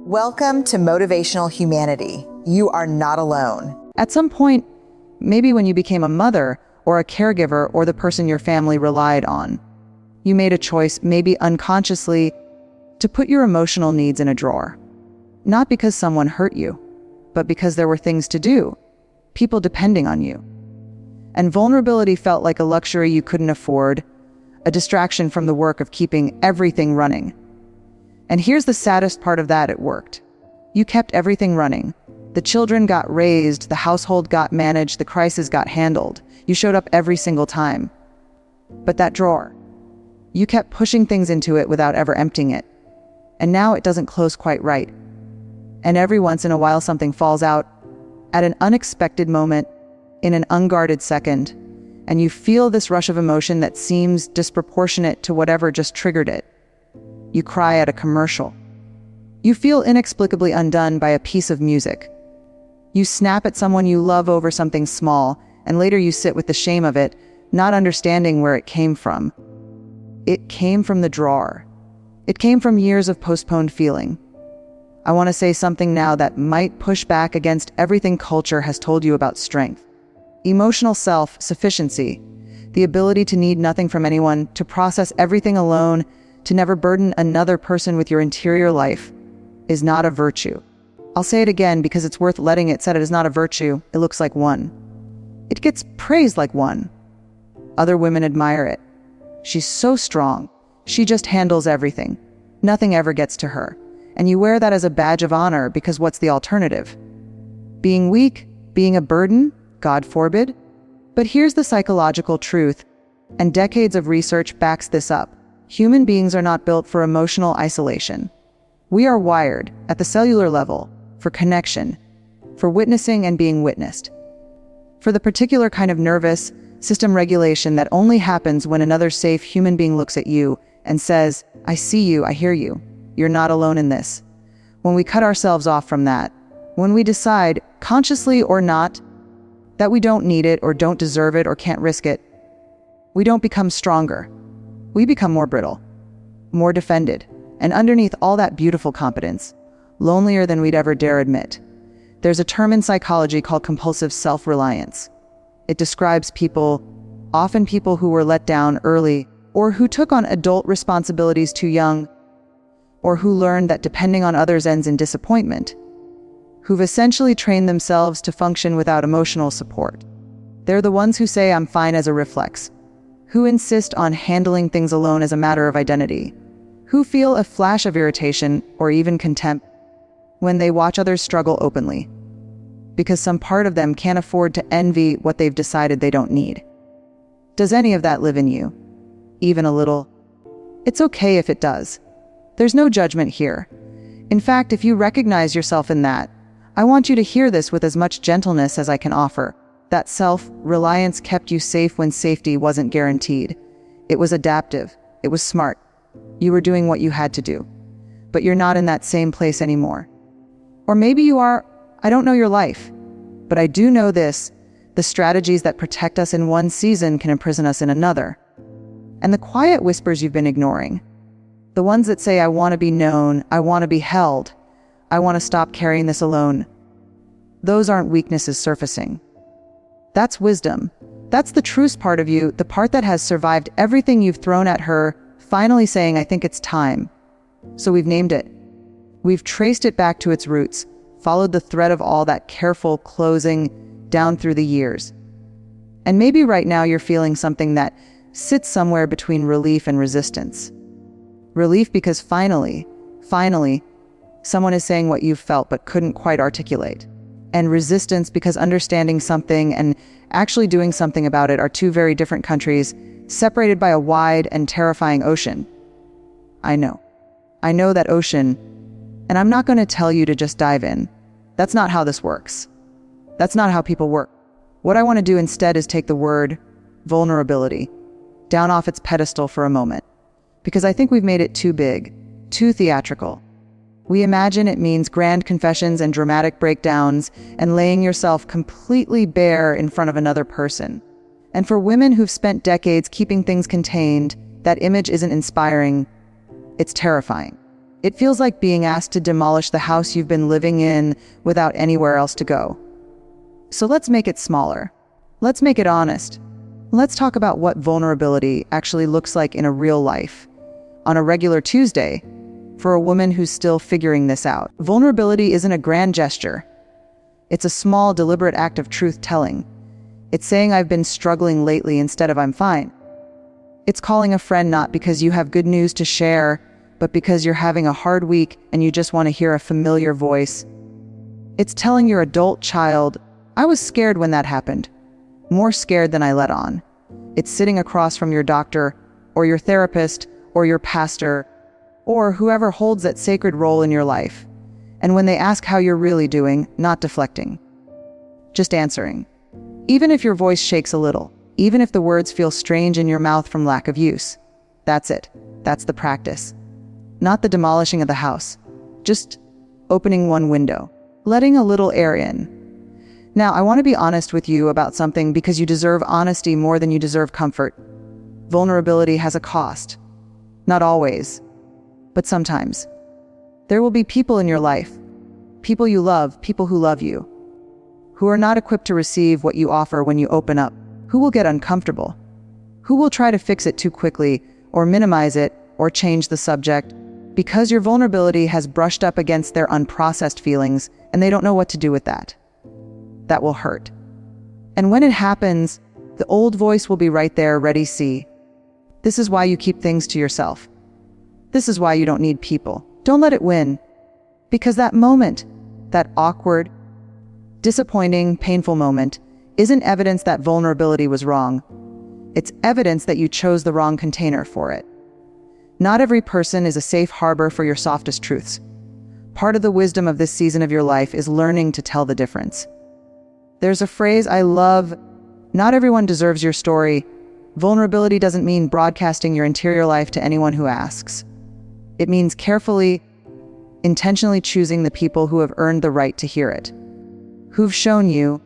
Welcome to Motivational Humanity. You are not alone. At some point, maybe when you became a mother or a caregiver or the person your family relied on, you made a choice, maybe unconsciously, to put your emotional needs in a drawer. Not because someone hurt you, but because there were things to do, people depending on you. And vulnerability felt like a luxury you couldn't afford, a distraction from the work of keeping everything running. And here's the saddest part of that: it worked. You kept everything running. The children got raised, the household got managed, the crisis got handled. You showed up every single time. But that drawer, you kept pushing things into it without ever emptying it. And now it doesn't close quite right. And every once in a while something falls out at an unexpected moment, in an unguarded second, and you feel this rush of emotion that seems disproportionate to whatever just triggered it. You cry at a commercial. You feel inexplicably undone by a piece of music. You snap at someone you love over something small, and later you sit with the shame of it, not understanding where it came from. It came from the drawer. It came from years of postponed feeling. I want to say something now that might push back against everything culture has told you about strength. Emotional self-sufficiency, the ability to need nothing from anyone, to process everything alone, to never burden another person with your interior life, is not a virtue. I'll say it again because it's worth letting it said. It is not a virtue. It looks like one. It gets praised like one. Other women admire it. She's so strong. She just handles everything. Nothing ever gets to her. And you wear that as a badge of honor because what's the alternative? Being weak? Being a burden? God forbid. But here's the psychological truth, and decades of research backs this up. Human beings are not built for emotional isolation. We are wired, at the cellular level, for connection, for witnessing and being witnessed, for the particular kind of nervous system regulation that only happens when another safe human being looks at you and says, "I see you, I hear you. You're not alone in this." When we cut ourselves off from that, when we decide, consciously or not, that we don't need it or don't deserve it or can't risk it, we don't become stronger. We become more brittle, more defended, and underneath all that beautiful competence, lonelier than we'd ever dare admit. There's a term in psychology called compulsive self-reliance. It describes people, often people who were let down early, or who took on adult responsibilities too young, or who learned that depending on others ends in disappointment, who've essentially trained themselves to function without emotional support. They're the ones who say, "I'm fine" as a reflex, who insist on handling things alone as a matter of identity, who feel a flash of irritation or even contempt when they watch others struggle openly, because some part of them can't afford to envy what they've decided they don't need. Does any of that live in you? Even a little? It's okay if it does. There's no judgment here. In fact, if you recognize yourself in that, I want you to hear this with as much gentleness as I can offer. That self-reliance kept you safe when safety wasn't guaranteed. It was adaptive. It was smart. You were doing what you had to do. But you're not in that same place anymore. Or maybe you are. I don't know your life. But I do know this: the strategies that protect us in one season can imprison us in another. And the quiet whispers you've been ignoring, the ones that say, "I want to be known, I want to be held, I want to stop carrying this alone," those aren't weaknesses surfacing. That's wisdom. That's the truest part of you, the part that has survived everything you've thrown at her, finally saying, "I think it's time." So we've named it. We've traced it back to its roots, followed the thread of all that careful closing down through the years. And maybe right now you're feeling something that sits somewhere between relief and resistance. Relief because finally, someone is saying what you've felt but couldn't quite articulate. And resistance because understanding something and actually doing something about it are two very different countries, separated by a wide and terrifying ocean. I know that ocean, and I'm not going to tell you to just dive in. That's not how this works. That's not how people work. What I want to do instead is take the word vulnerability down off its pedestal for a moment, because I think we've made it too big, too theatrical. We imagine it means grand confessions and dramatic breakdowns and laying yourself completely bare in front of another person. And for women who've spent decades keeping things contained, that image isn't inspiring, it's terrifying. It feels like being asked to demolish the house you've been living in without anywhere else to go. So let's make it smaller. Let's make it honest. Let's talk about what vulnerability actually looks like in a real life. On a regular Tuesday, for a woman who's still figuring this out, vulnerability isn't a grand gesture. It's a small, deliberate act of truth-telling. It's saying I've been struggling lately instead of I'm fine. It's calling a friend not because you have good news to share, but because you're having a hard week and you just want to hear a familiar voice. It's telling your adult child, I was scared when that happened. More scared than I let on. It's sitting across from your doctor, or your therapist, or your pastor, or whoever holds that sacred role in your life. And when they ask how you're really doing, not deflecting. Just answering. Even if your voice shakes a little, even if the words feel strange in your mouth from lack of use. That's it. That's the practice. Not the demolishing of the house. Just opening one window. Letting a little air in. Now, I want to be honest with you about something because you deserve honesty more than you deserve comfort. Vulnerability has a cost. Not always, but sometimes. There will be people in your life, people you love, people who love you, who are not equipped to receive what you offer when you open up, who will get uncomfortable, who will try to fix it too quickly or minimize it or change the subject because your vulnerability has brushed up against their unprocessed feelings and they don't know what to do with that. That will hurt. And when it happens, the old voice will be right there, ready, see. This is why you keep things to yourself. This is why you don't need people. Don't let it win. Because that moment, that awkward, disappointing, painful moment, isn't evidence that vulnerability was wrong. It's evidence that you chose the wrong container for it. Not every person is a safe harbor for your softest truths. Part of the wisdom of this season of your life is learning to tell the difference. There's a phrase I love, not everyone deserves your story. Vulnerability doesn't mean broadcasting your interior life to anyone who asks. It means carefully, intentionally choosing the people who have earned the right to hear it, who've shown you,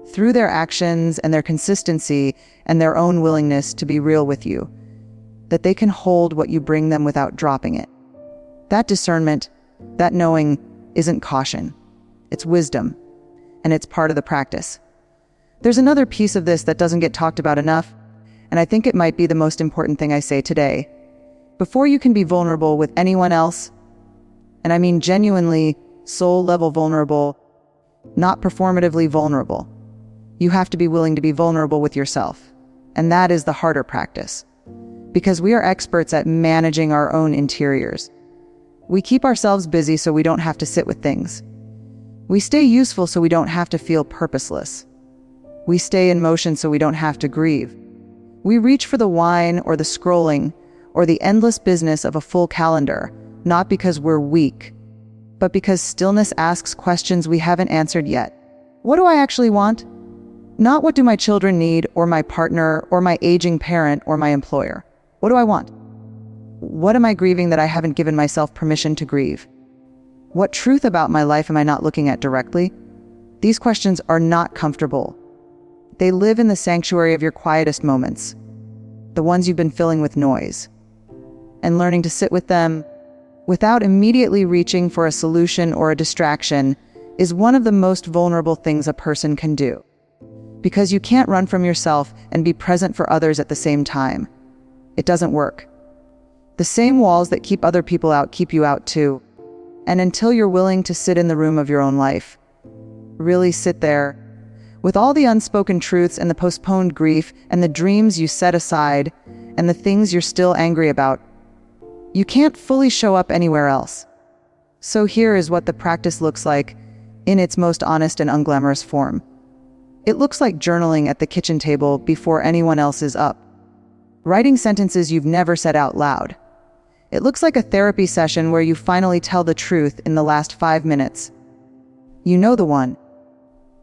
through their actions and their consistency and their own willingness to be real with you, that they can hold what you bring them without dropping it. That discernment, that knowing, isn't caution. It's wisdom, and it's part of the practice. There's another piece of this that doesn't get talked about enough, and I think it might be the most important thing I say today. Before you can be vulnerable with anyone else, and I mean genuinely soul-level vulnerable, not performatively vulnerable, you have to be willing to be vulnerable with yourself. And that is the harder practice. Because we are experts at managing our own interiors. We keep ourselves busy so we don't have to sit with things. We stay useful so we don't have to feel purposeless. We stay in motion so we don't have to grieve. We reach for the wine or the scrolling or the endless business of a full calendar, not because we're weak, but because stillness asks questions we haven't answered yet. What do I actually want? Not what do my children need, or my partner, or my aging parent, or my employer. What do I want? What am I grieving that I haven't given myself permission to grieve? What truth about my life am I not looking at directly? These questions are not comfortable. They live in the sanctuary of your quietest moments, the ones you've been filling with noise. And learning to sit with them without immediately reaching for a solution or a distraction is one of the most vulnerable things a person can do. Because you can't run from yourself and be present for others at the same time. It doesn't work. The same walls that keep other people out keep you out too. And until you're willing to sit in the room of your own life, really sit there, with all the unspoken truths and the postponed grief and the dreams you set aside and the things you're still angry about, you can't fully show up anywhere else. So here is what the practice looks like in its most honest and unglamorous form. It looks like journaling at the kitchen table before anyone else is up. Writing sentences you've never said out loud. It looks like a therapy session where you finally tell the truth in the last 5 minutes. You know the one.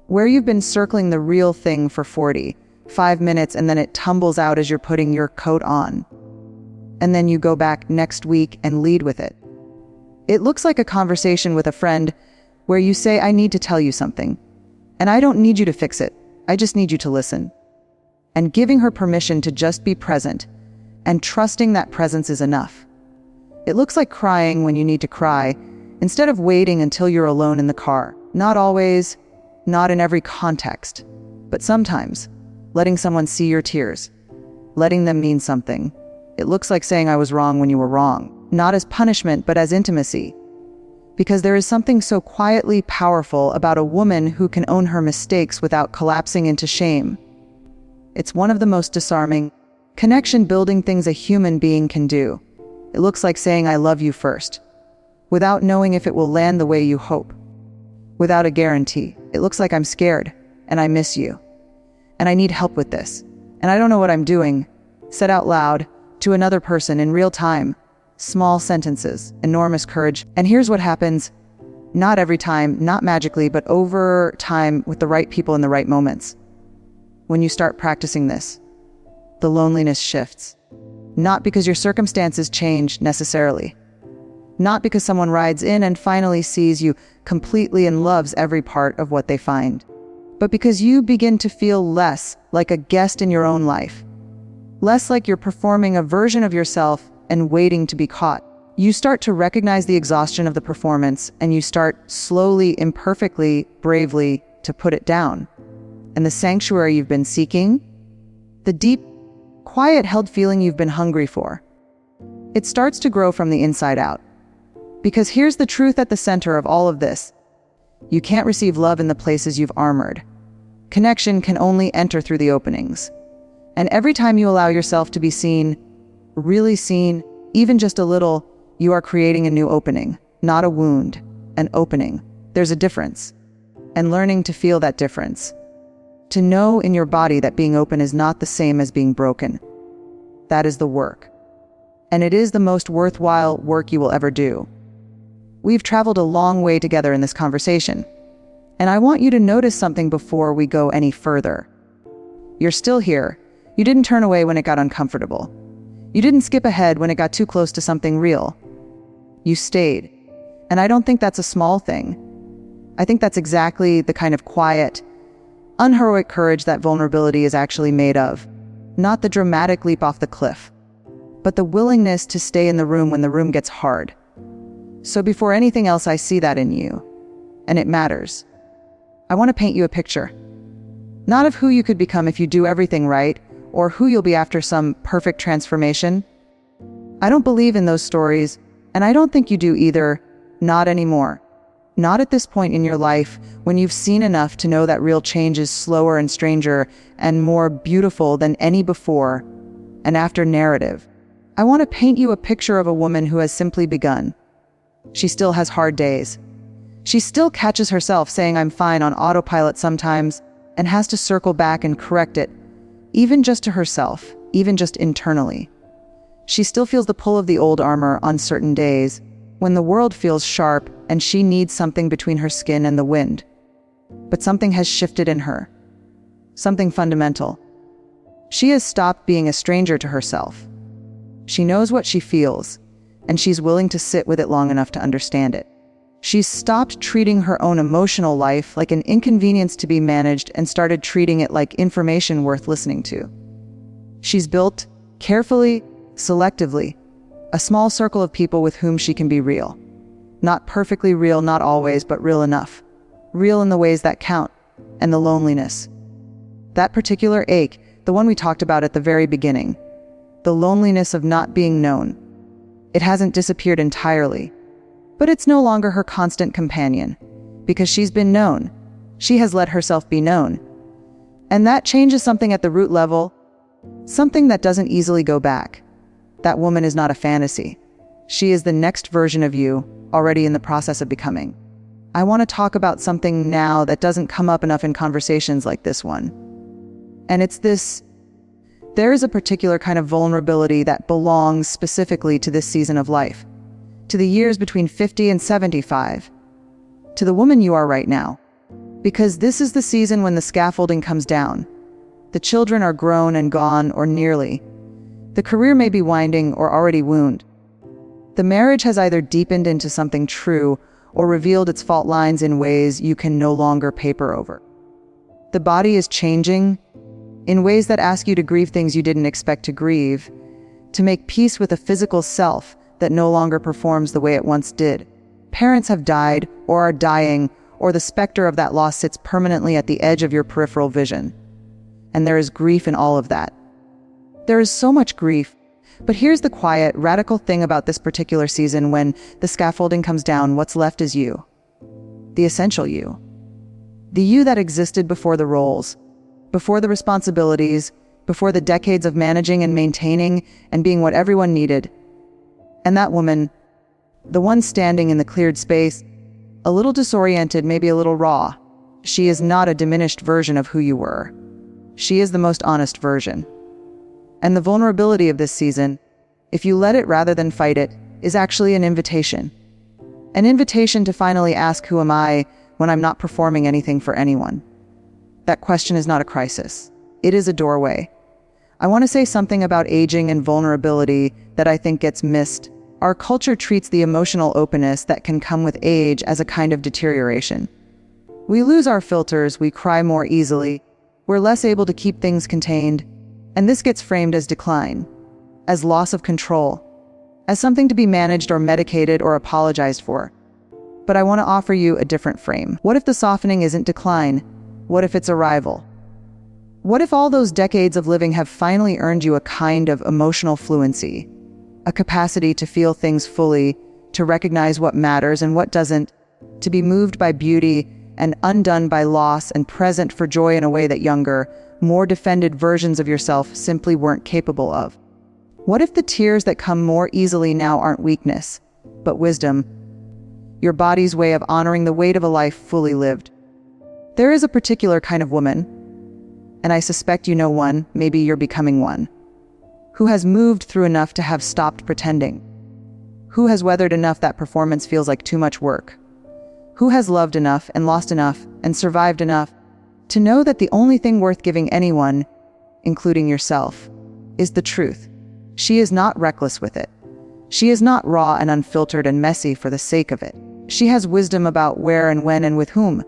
Where you've been circling the real thing for 45 minutes and then it tumbles out as you're putting your coat on. And then you go back next week and lead with it. It looks like a conversation with a friend where you say, I need to tell you something. And I don't need you to fix it. I just need you to listen. And giving her permission to just be present and trusting that presence is enough. It looks like crying when you need to cry, instead of waiting until you're alone in the car. Not always, not in every context, but sometimes, letting someone see your tears, letting them mean something. It looks like saying I was wrong when you were wrong, not as punishment, but as intimacy. Because there is something so quietly powerful about a woman who can own her mistakes without collapsing into shame. It's one of the most disarming, connection-building things a human being can do. It looks like saying I love you first, without knowing if it will land the way you hope. Without a guarantee. It looks like I'm scared, and I miss you, and I need help with this, and I don't know what I'm doing. Said out loud, to another person in real time. Small sentences, enormous courage. And here's what happens. Not every time, not magically, but over time with the right people in the right moments. When you start practicing this, the loneliness shifts. Not because your circumstances change necessarily. Not because someone rides in and finally sees you completely and loves every part of what they find. But because you begin to feel less like a guest in your own life. Less like you're performing a version of yourself and waiting to be caught. You start to recognize the exhaustion of the performance, and you start slowly, imperfectly, bravely to put it down. And the sanctuary you've been seeking, the deep, quiet, held feeling you've been hungry for, it starts to grow from the inside out. Because here's the truth at the center of all of this. You can't receive love in the places you've armored. Connection can only enter through the openings. And every time you allow yourself to be seen, really seen, even just a little, you are creating a new opening, not a wound, an opening. There's a difference. And learning to feel that difference. To know in your body that being open is not the same as being broken. That is the work. And it is the most worthwhile work you will ever do. We've traveled a long way together in this conversation. And I want you to notice something before we go any further. You're still here. You didn't turn away when it got uncomfortable. You didn't skip ahead when it got too close to something real. You stayed. And I don't think that's a small thing. I think that's exactly the kind of quiet, unheroic courage that vulnerability is actually made of. Not the dramatic leap off the cliff, but the willingness to stay in the room when the room gets hard. So before anything else, I see that in you. And it matters. I want to paint you a picture. Not of who you could become if you do everything right, or who you'll be after some perfect transformation. I don't believe in those stories, and I don't think you do either. Not anymore. Not at this point in your life, when you've seen enough to know that real change is slower and stranger and more beautiful than any before and after narrative. I want to paint you a picture of a woman who has simply begun. She still has hard days. She still catches herself saying I'm fine on autopilot sometimes and has to circle back and correct it, even just to herself, even just internally. She still feels the pull of the old armor on certain days, when the world feels sharp and she needs something between her skin and the wind. But something has shifted in her. Something fundamental. She has stopped being a stranger to herself. She knows what she feels, and she's willing to sit with it long enough to understand it. She's stopped treating her own emotional life like an inconvenience to be managed and started treating it like information worth listening to. She's built, carefully, selectively, a small circle of people with whom she can be real. Not perfectly real, not always, but real enough. Real in the ways that count, and the loneliness. That particular ache, the one we talked about at the very beginning. The loneliness of not being known. It hasn't disappeared entirely. But it's no longer her constant companion, because she's been known. She has let herself be known. And that changes something at the root level, something that doesn't easily go back. That woman is not a fantasy. She is the next version of you, already in the process of becoming. I want to talk about something now that doesn't come up enough in conversations like this one. And it's this. There is a particular kind of vulnerability that belongs specifically to this season of life. To the years between 50 and 75, to the woman you are right now. Because this is the season when the scaffolding comes down. The children are grown and gone, or nearly. The career may be winding or already wound. The marriage has either deepened into something true or revealed its fault lines in ways you can no longer paper over. The body is changing in ways that ask you to grieve things you didn't expect to grieve, to make peace with a physical self that no longer performs the way it once did. Parents have died or are dying, or the specter of that loss sits permanently at the edge of your peripheral vision. And there is grief in all of that. There is so much grief. But here's the quiet, radical thing about this particular season: when the scaffolding comes down, what's left is you. The essential you. The you that existed before the roles, before the responsibilities, before the decades of managing and maintaining and being what everyone needed. And that woman, the one standing in the cleared space, a little disoriented, maybe a little raw, she is not a diminished version of who you were. She is the most honest version. And the vulnerability of this season, if you let it rather than fight it, is actually an invitation. An invitation to finally ask, who am I when I'm not performing anything for anyone? That question is not a crisis. It is a doorway. I want to say something about aging and vulnerability that I think gets missed. Our culture treats the emotional openness that can come with age as a kind of deterioration. We lose our filters, we cry more easily, we're less able to keep things contained, and this gets framed as decline, as loss of control, as something to be managed or medicated or apologized for. But I want to offer you a different frame. What if the softening isn't decline? What if it's arrival? What if all those decades of living have finally earned you a kind of emotional fluency, a capacity to feel things fully, to recognize what matters and what doesn't, to be moved by beauty and undone by loss and present for joy in a way that younger, more defended versions of yourself simply weren't capable of? What if the tears that come more easily now aren't weakness, but wisdom, your body's way of honoring the weight of a life fully lived? There is a particular kind of woman, and I suspect you know one, maybe you're becoming one, who has moved through enough to have stopped pretending, who has weathered enough that performance feels like too much work, who has loved enough and lost enough and survived enough to know that the only thing worth giving anyone, including yourself, is the truth. She is not reckless with it. She is not raw and unfiltered and messy for the sake of it. She has wisdom about where and when and with whom.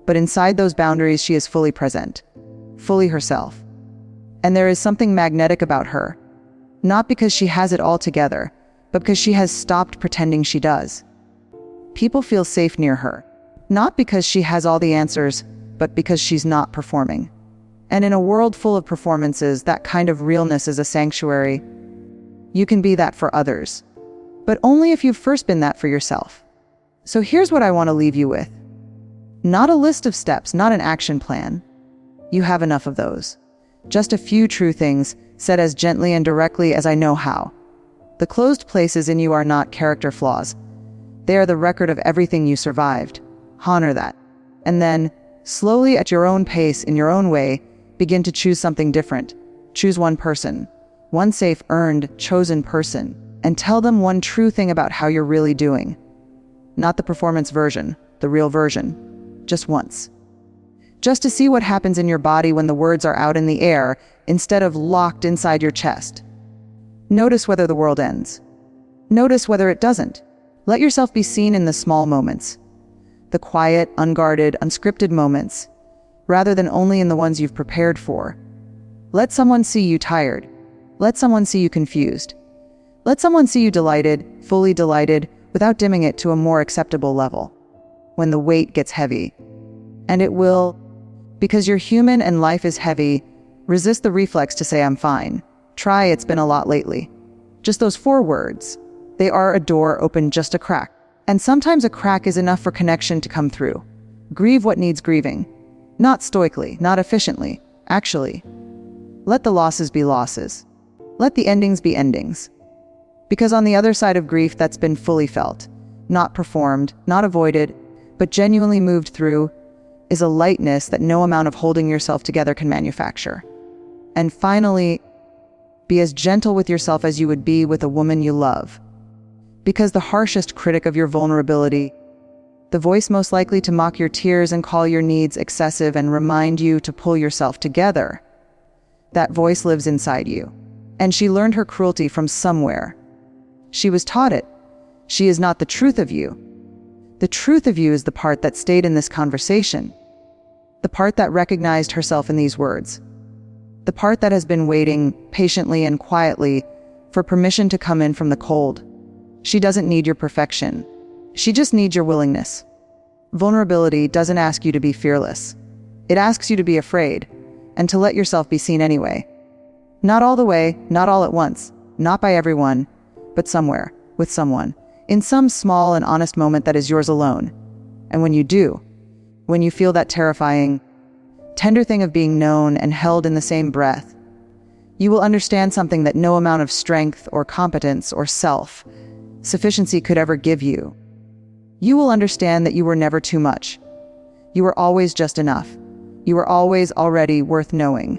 But inside those boundaries, she is fully present, fully herself. And there is something magnetic about her, not because she has it all together, but because she has stopped pretending she does. People feel safe near her, not because she has all the answers, but because she's not performing. And in a world full of performances, that kind of realness is a sanctuary. You can be that for others, but only if you've first been that for yourself. So here's what I want to leave you with. Not a list of steps, not an action plan. You have enough of those. Just a few true things, said as gently and directly as I know how. The closed places in you are not character flaws. They are the record of everything you survived. Honor that. And then, slowly at your own pace, in your own way, begin to choose something different. Choose one person, one safe, earned, chosen person, and tell them one true thing about how you're really doing. Not the performance version, the real version. Just once. Just to see what happens in your body when the words are out in the air instead of locked inside your chest. Notice whether the world ends. Notice whether it doesn't. Let yourself be seen in the small moments. The quiet, unguarded, unscripted moments, rather than only in the ones you've prepared for. Let someone see you tired. Let someone see you confused. Let someone see you delighted, fully delighted, without dimming it to a more acceptable level. When the weight gets heavy. And it will, because you're human and life is heavy, resist the reflex to say, I'm fine. Try, it's been a lot lately. Just those 4 words. They are a door open just a crack. And sometimes a crack is enough for connection to come through. Grieve what needs grieving. Not stoically, not efficiently. Actually, let the losses be losses. Let the endings be endings. Because on the other side of grief that's been fully felt, not performed, not avoided, but genuinely moved through, is a lightness that no amount of holding yourself together can manufacture. And finally, be as gentle with yourself as you would be with a woman you love. Because the harshest critic of your vulnerability, the voice most likely to mock your tears and call your needs excessive and remind you to pull yourself together, that voice lives inside you. And she learned her cruelty from somewhere. She was taught it. She is not the truth of you. The truth of you is the part that stayed in this conversation. The part that recognized herself in these words. The part that has been waiting patiently and quietly for permission to come in from the cold. She doesn't need your perfection. She just needs your willingness. Vulnerability doesn't ask you to be fearless. It asks you to be afraid, and to let yourself be seen anyway. Not all the way, not all at once, not by everyone, but somewhere, with someone, in some small and honest moment that is yours alone. And when you do, when you feel that terrifying, tender thing of being known and held in the same breath, you will understand something that no amount of strength or competence or self-sufficiency could ever give you. You will understand that you were never too much. You were always just enough. You were always already worth knowing.